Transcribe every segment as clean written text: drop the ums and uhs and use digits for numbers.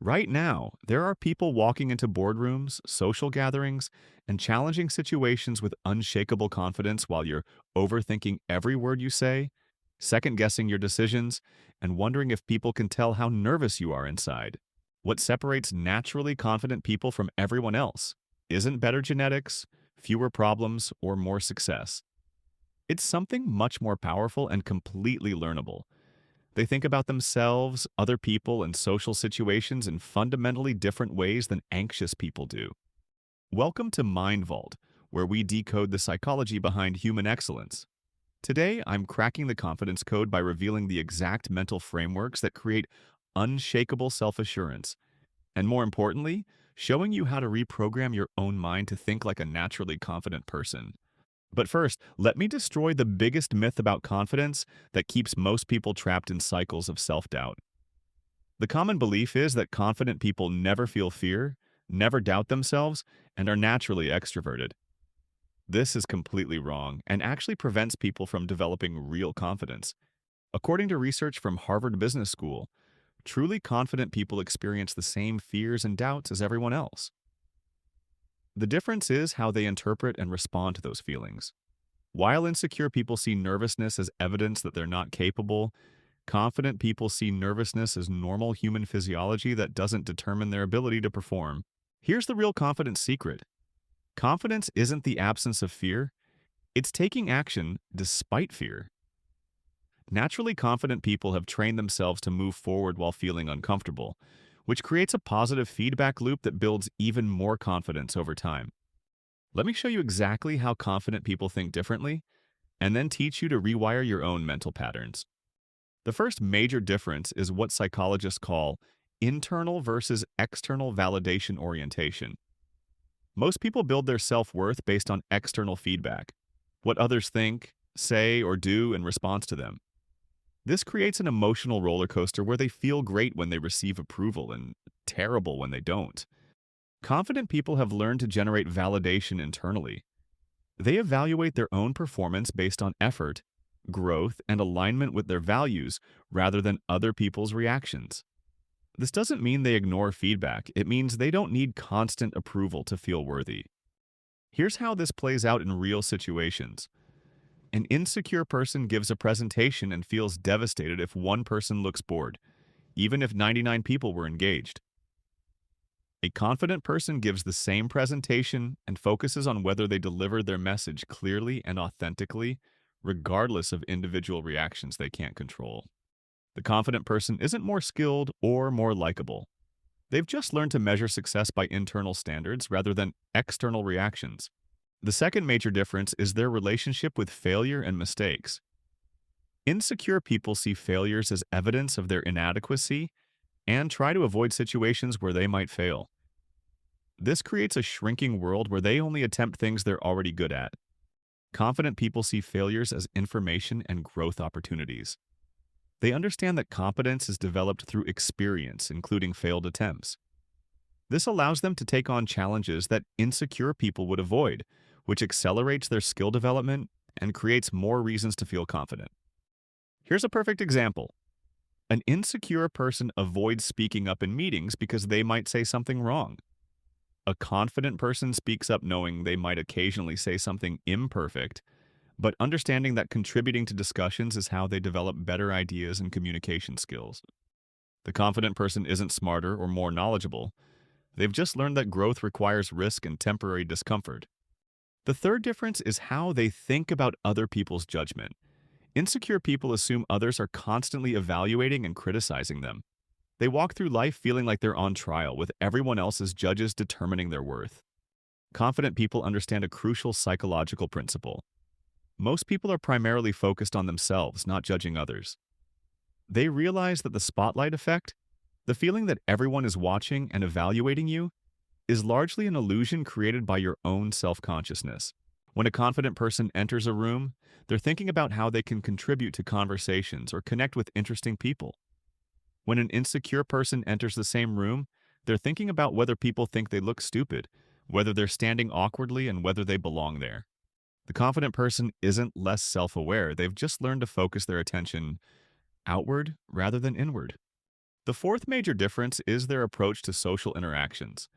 Right now, there are people walking into boardrooms, social gatherings, and challenging situations with unshakable confidence while you're overthinking every word you say, second guessing your decisions, and wondering if people can tell how nervous you are inside. What separates naturally confident people from everyone else isn't better genetics, fewer problems, or more success. It's something much more powerful and completely learnable. They think about themselves, other people, and social situations in fundamentally different ways than anxious people do. Welcome to Mind Vault, where we decode the psychology behind human excellence. Today, I'm cracking the confidence code by revealing the exact mental frameworks that create unshakable self-assurance, and more importantly, showing you how to reprogram your own mind to think like a naturally confident person. But first, let me destroy the biggest myth about confidence that keeps most people trapped in cycles of self-doubt. The common belief is that confident people never feel fear, never doubt themselves, and are naturally extroverted. This is completely wrong and actually prevents people from developing real confidence. According to research from Harvard Business School, truly confident people experience the same fears and doubts as everyone else. The difference is how they interpret and respond to those feelings. While insecure people see nervousness as evidence that they're not capable, confident people see nervousness as normal human physiology that doesn't determine their ability to perform. Here's the real confidence secret. Confidence isn't the absence of fear, it's taking action despite fear. Naturally confident people have trained themselves to move forward while feeling uncomfortable, which creates a positive feedback loop that builds even more confidence over time. Let me show you exactly how confident people think differently, and then teach you to rewire your own mental patterns. The first major difference is what psychologists call internal versus external validation orientation. Most people build their self-worth based on external feedback, what others think, say, or do in response to them. This creates an emotional roller coaster where they feel great when they receive approval and terrible when they don't. Confident people have learned to generate validation internally. They evaluate their own performance based on effort, growth, and alignment with their values rather than other people's reactions. This doesn't mean they ignore feedback. It means they don't need constant approval to feel worthy. Here's how this plays out in real situations. An insecure person gives a presentation and feels devastated if one person looks bored, even if 99 people were engaged. A confident person gives the same presentation and focuses on whether they deliver their message clearly and authentically, regardless of individual reactions they can't control. The confident person isn't more skilled or more likable. They've just learned to measure success by internal standards rather than external reactions. The second major difference is their relationship with failure and mistakes. Insecure people see failures as evidence of their inadequacy and try to avoid situations where they might fail. This creates a shrinking world where they only attempt things they're already good at. Confident people see failures as information and growth opportunities. They understand that competence is developed through experience, including failed attempts. This allows them to take on challenges that insecure people would avoid, which accelerates their skill development and creates more reasons to feel confident. Here's a perfect example. An insecure person avoids speaking up in meetings because they might say something wrong. A confident person speaks up knowing they might occasionally say something imperfect, but understanding that contributing to discussions is how they develop better ideas and communication skills. The confident person isn't smarter or more knowledgeable. They've just learned that growth requires risk and temporary discomfort. The third difference is how they think about other people's judgment. Insecure people assume others are constantly evaluating and criticizing them. They walk through life feeling like they're on trial, with everyone else's judges determining their worth. Confident people understand a crucial psychological principle. Most people are primarily focused on themselves, not judging others. They realize that the spotlight effect, the feeling that everyone is watching and evaluating you, is largely an illusion created by your own self-consciousness. When a confident person enters a room, they're thinking about how they can contribute to conversations or connect with interesting people. When an insecure person enters the same room, they're thinking about whether people think they look stupid, whether they're standing awkwardly, and whether they belong there. The confident person isn't less self-aware, they've just learned to focus their attention outward rather than inward. The fourth major difference is their approach to social interactions.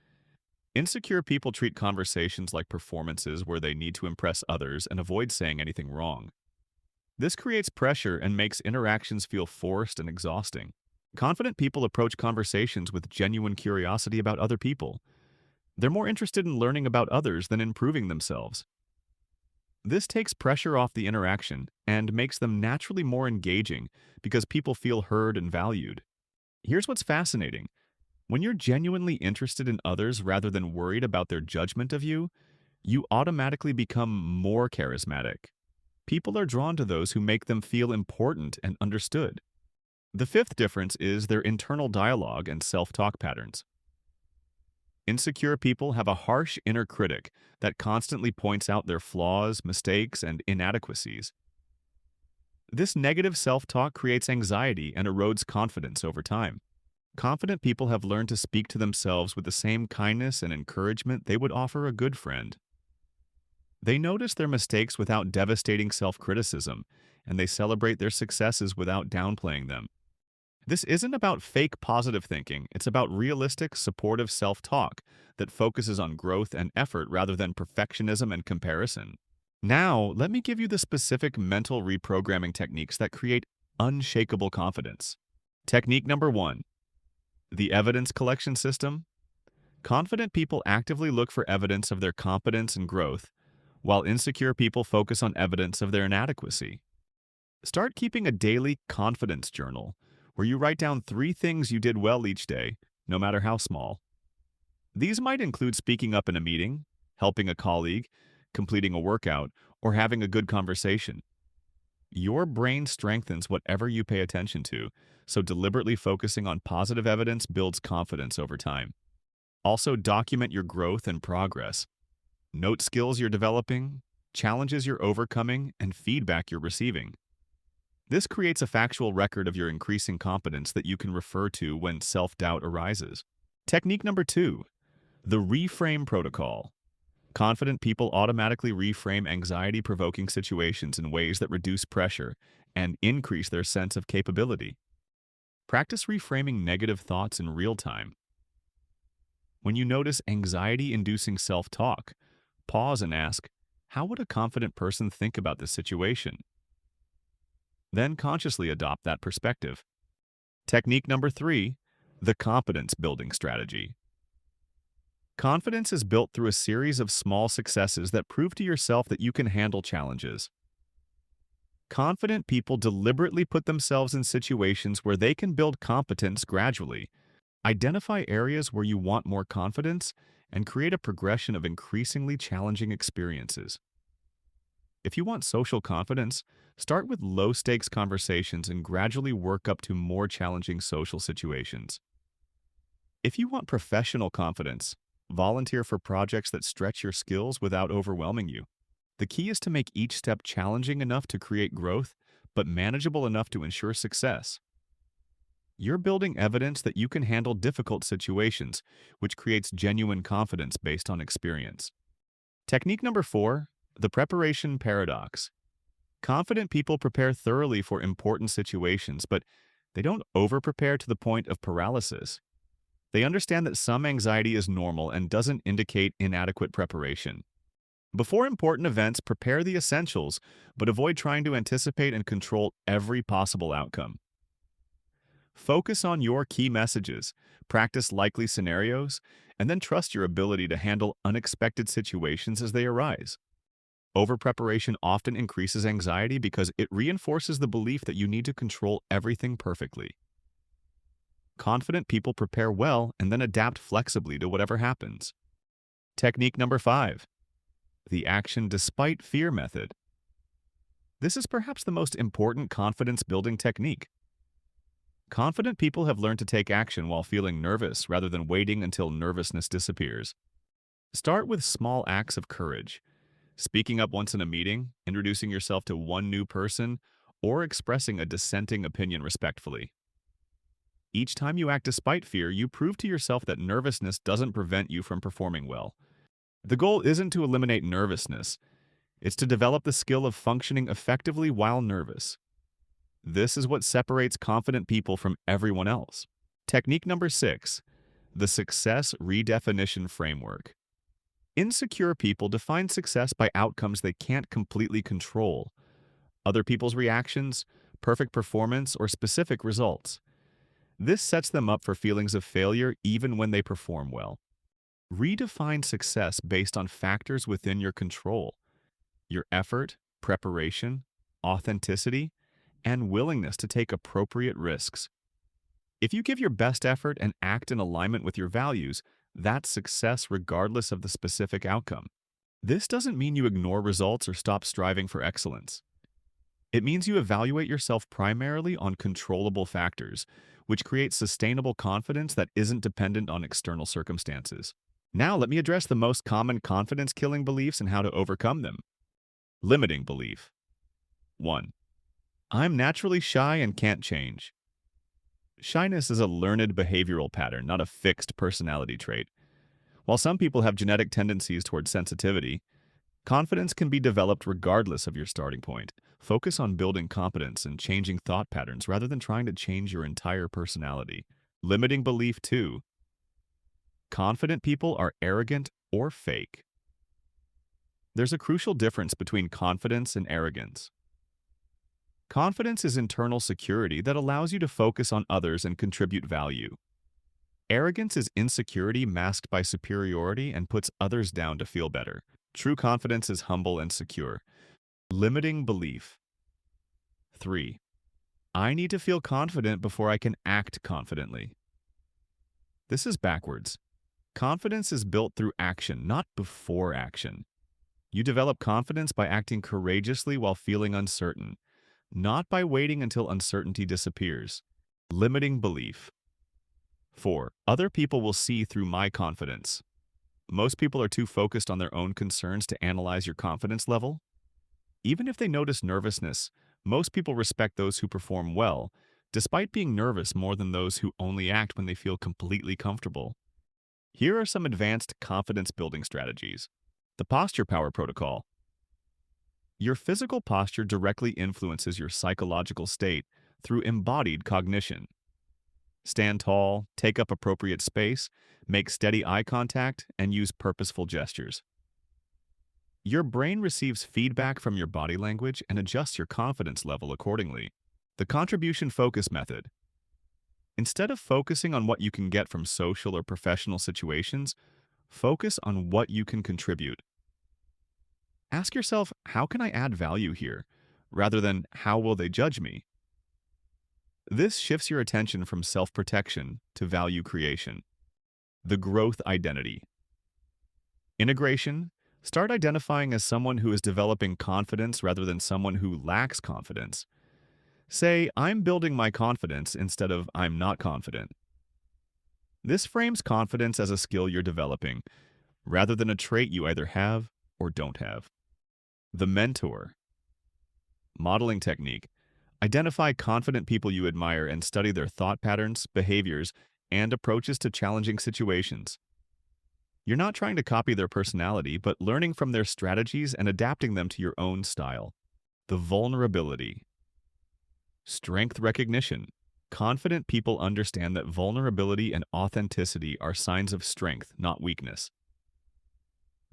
Insecure people treat conversations like performances where they need to impress others and avoid saying anything wrong. This creates pressure and makes interactions feel forced and exhausting. Confident people approach conversations with genuine curiosity about other people. They're more interested in learning about others than improving themselves. This takes pressure off the interaction and makes them naturally more engaging because people feel heard and valued. Here's what's fascinating. When you're genuinely interested in others rather than worried about their judgment of you, you automatically become more charismatic. People are drawn to those who make them feel important and understood. The fifth difference is their internal dialogue and self-talk patterns. Insecure people have a harsh inner critic that constantly points out their flaws, mistakes, and inadequacies. This negative self-talk creates anxiety and erodes confidence over time. Confident people have learned to speak to themselves with the same kindness and encouragement they would offer a good friend. They notice their mistakes without devastating self-criticism, and they celebrate their successes without downplaying them. This isn't about fake positive thinking, it's about realistic, supportive self-talk that focuses on growth and effort rather than perfectionism and comparison. Now, let me give you the specific mental reprogramming techniques that create unshakable confidence. Technique number 1. The evidence collection system. Confident people actively look for evidence of their competence and growth, while insecure people focus on evidence of their inadequacy. Start keeping a daily confidence journal where you write down 3 things you did well each day, no matter how small. These might include speaking up in a meeting, helping a colleague, completing a workout, or having a good conversation. Your brain strengthens whatever you pay attention to, so deliberately focusing on positive evidence builds confidence over time. Also, document your growth and progress. Note skills you're developing, challenges you're overcoming, and feedback you're receiving. This creates a factual record of your increasing competence that you can refer to when self-doubt arises. Technique number 2. The reframe protocol. Confident people automatically reframe anxiety-provoking situations in ways that reduce pressure and increase their sense of capability. Practice reframing negative thoughts in real time. When you notice anxiety-inducing self-talk, pause and ask, how would a confident person think about this situation? Then consciously adopt that perspective. Technique number 3, the confidence building strategy. Confidence is built through a series of small successes that prove to yourself that you can handle challenges. Confident people deliberately put themselves in situations where they can build competence gradually. Identify areas where you want more confidence and create a progression of increasingly challenging experiences. If you want social confidence, start with low-stakes conversations and gradually work up to more challenging social situations. If you want professional confidence, volunteer for projects that stretch your skills without overwhelming you. The key is to make each step challenging enough to create growth, but manageable enough to ensure success. You're building evidence that you can handle difficult situations, which creates genuine confidence based on experience. Technique number 4, the preparation paradox. Confident people prepare thoroughly for important situations, but they don't over-prepare to the point of paralysis. They understand that some anxiety is normal and doesn't indicate inadequate preparation. Before important events, prepare the essentials, but avoid trying to anticipate and control every possible outcome. Focus on your key messages, practice likely scenarios, and then trust your ability to handle unexpected situations as they arise. Over-preparation often increases anxiety because it reinforces the belief that you need to control everything perfectly. Confident people prepare well and then adapt flexibly to whatever happens. Technique number 5. The action despite fear method. This is perhaps the most important confidence-building technique. Confident people have learned to take action while feeling nervous rather than waiting until nervousness disappears. Start with small acts of courage. Speaking up once in a meeting, introducing yourself to one new person, or expressing a dissenting opinion respectfully. Each time you act despite fear, you prove to yourself that nervousness doesn't prevent you from performing well. The goal isn't to eliminate nervousness. It's to develop the skill of functioning effectively while nervous. This is what separates confident people from everyone else. Technique number 6, the Success Redefinition Framework. Insecure people define success by outcomes they can't completely control, other people's reactions, perfect performance, or specific results. This sets them up for feelings of failure even when they perform well. Redefine success based on factors within your control: your effort, preparation, authenticity, and willingness to take appropriate risks. If you give your best effort and act in alignment with your values, that's success regardless of the specific outcome. This doesn't mean you ignore results or stop striving for excellence. It means you evaluate yourself primarily on controllable factors, which creates sustainable confidence that isn't dependent on external circumstances. Now, let me address the most common confidence-killing beliefs and how to overcome them. Limiting belief. 1. I'm naturally shy and can't change. Shyness is a learned behavioral pattern, not a fixed personality trait. While some people have genetic tendencies toward sensitivity, confidence can be developed regardless of your starting point. Focus on building competence and changing thought patterns rather than trying to change your entire personality. Limiting belief 2. Confident people are arrogant or fake. There's a crucial difference between confidence and arrogance. Confidence is internal security that allows you to focus on others and contribute value. Arrogance is insecurity masked by superiority and puts others down to feel better. True confidence is humble and secure. Limiting belief. 3. I need to feel confident before I can act confidently. This is backwards. Confidence is built through action, not before action. You develop confidence by acting courageously while feeling uncertain, not by waiting until uncertainty disappears. Limiting belief. 4. Other people will see through my confidence. Most people are too focused on their own concerns to analyze your confidence level. Even if they notice nervousness, most people respect those who perform well, despite being nervous more than those who only act when they feel completely comfortable. Here are some advanced confidence-building strategies. The Posture Power Protocol. Your physical posture directly influences your psychological state through embodied cognition. Stand tall, take up appropriate space, make steady eye contact, and use purposeful gestures. Your brain receives feedback from your body language and adjusts your confidence level accordingly. The Contribution Focus Method. Instead of focusing on what you can get from social or professional situations, focus on what you can contribute. Ask yourself, how can I add value here, rather than how will they judge me? This shifts your attention from self-protection to value creation. The Growth Identity. Integration. Start identifying as someone who is developing confidence rather than someone who lacks confidence. Say, I'm building my confidence instead of I'm not confident. This frames confidence as a skill you're developing, rather than a trait you either have or don't have. The Mentor. Modeling technique. Identify confident people you admire and study their thought patterns, behaviors, and approaches to challenging situations. You're not trying to copy their personality, but learning from their strategies and adapting them to your own style. The Vulnerability. Strength recognition. Confident people understand that vulnerability and authenticity are signs of strength, not weakness.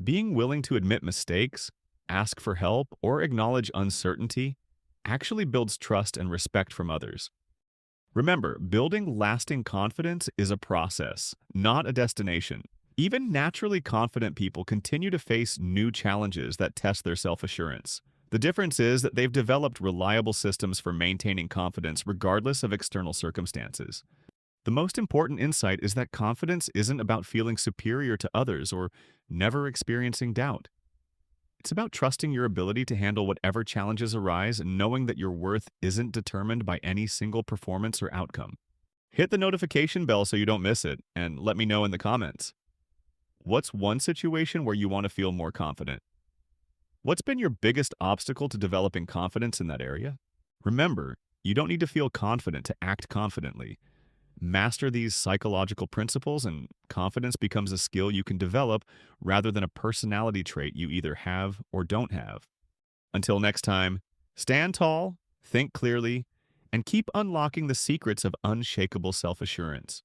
Being willing to admit mistakes, ask for help, or acknowledge uncertainty actually builds trust and respect from others. Remember, building lasting confidence is a process, not a destination. Even naturally confident people continue to face new challenges that test their self-assurance. The difference is that they've developed reliable systems for maintaining confidence regardless of external circumstances. The most important insight is that confidence isn't about feeling superior to others or never experiencing doubt. It's about trusting your ability to handle whatever challenges arise and knowing that your worth isn't determined by any single performance or outcome. Hit the notification bell so you don't miss it, and let me know in the comments. What's one situation where you want to feel more confident? What's been your biggest obstacle to developing confidence in that area? Remember, you don't need to feel confident to act confidently. Master these psychological principles and confidence becomes a skill you can develop rather than a personality trait you either have or don't have. Until next time, stand tall, think clearly, and keep unlocking the secrets of unshakable self-assurance.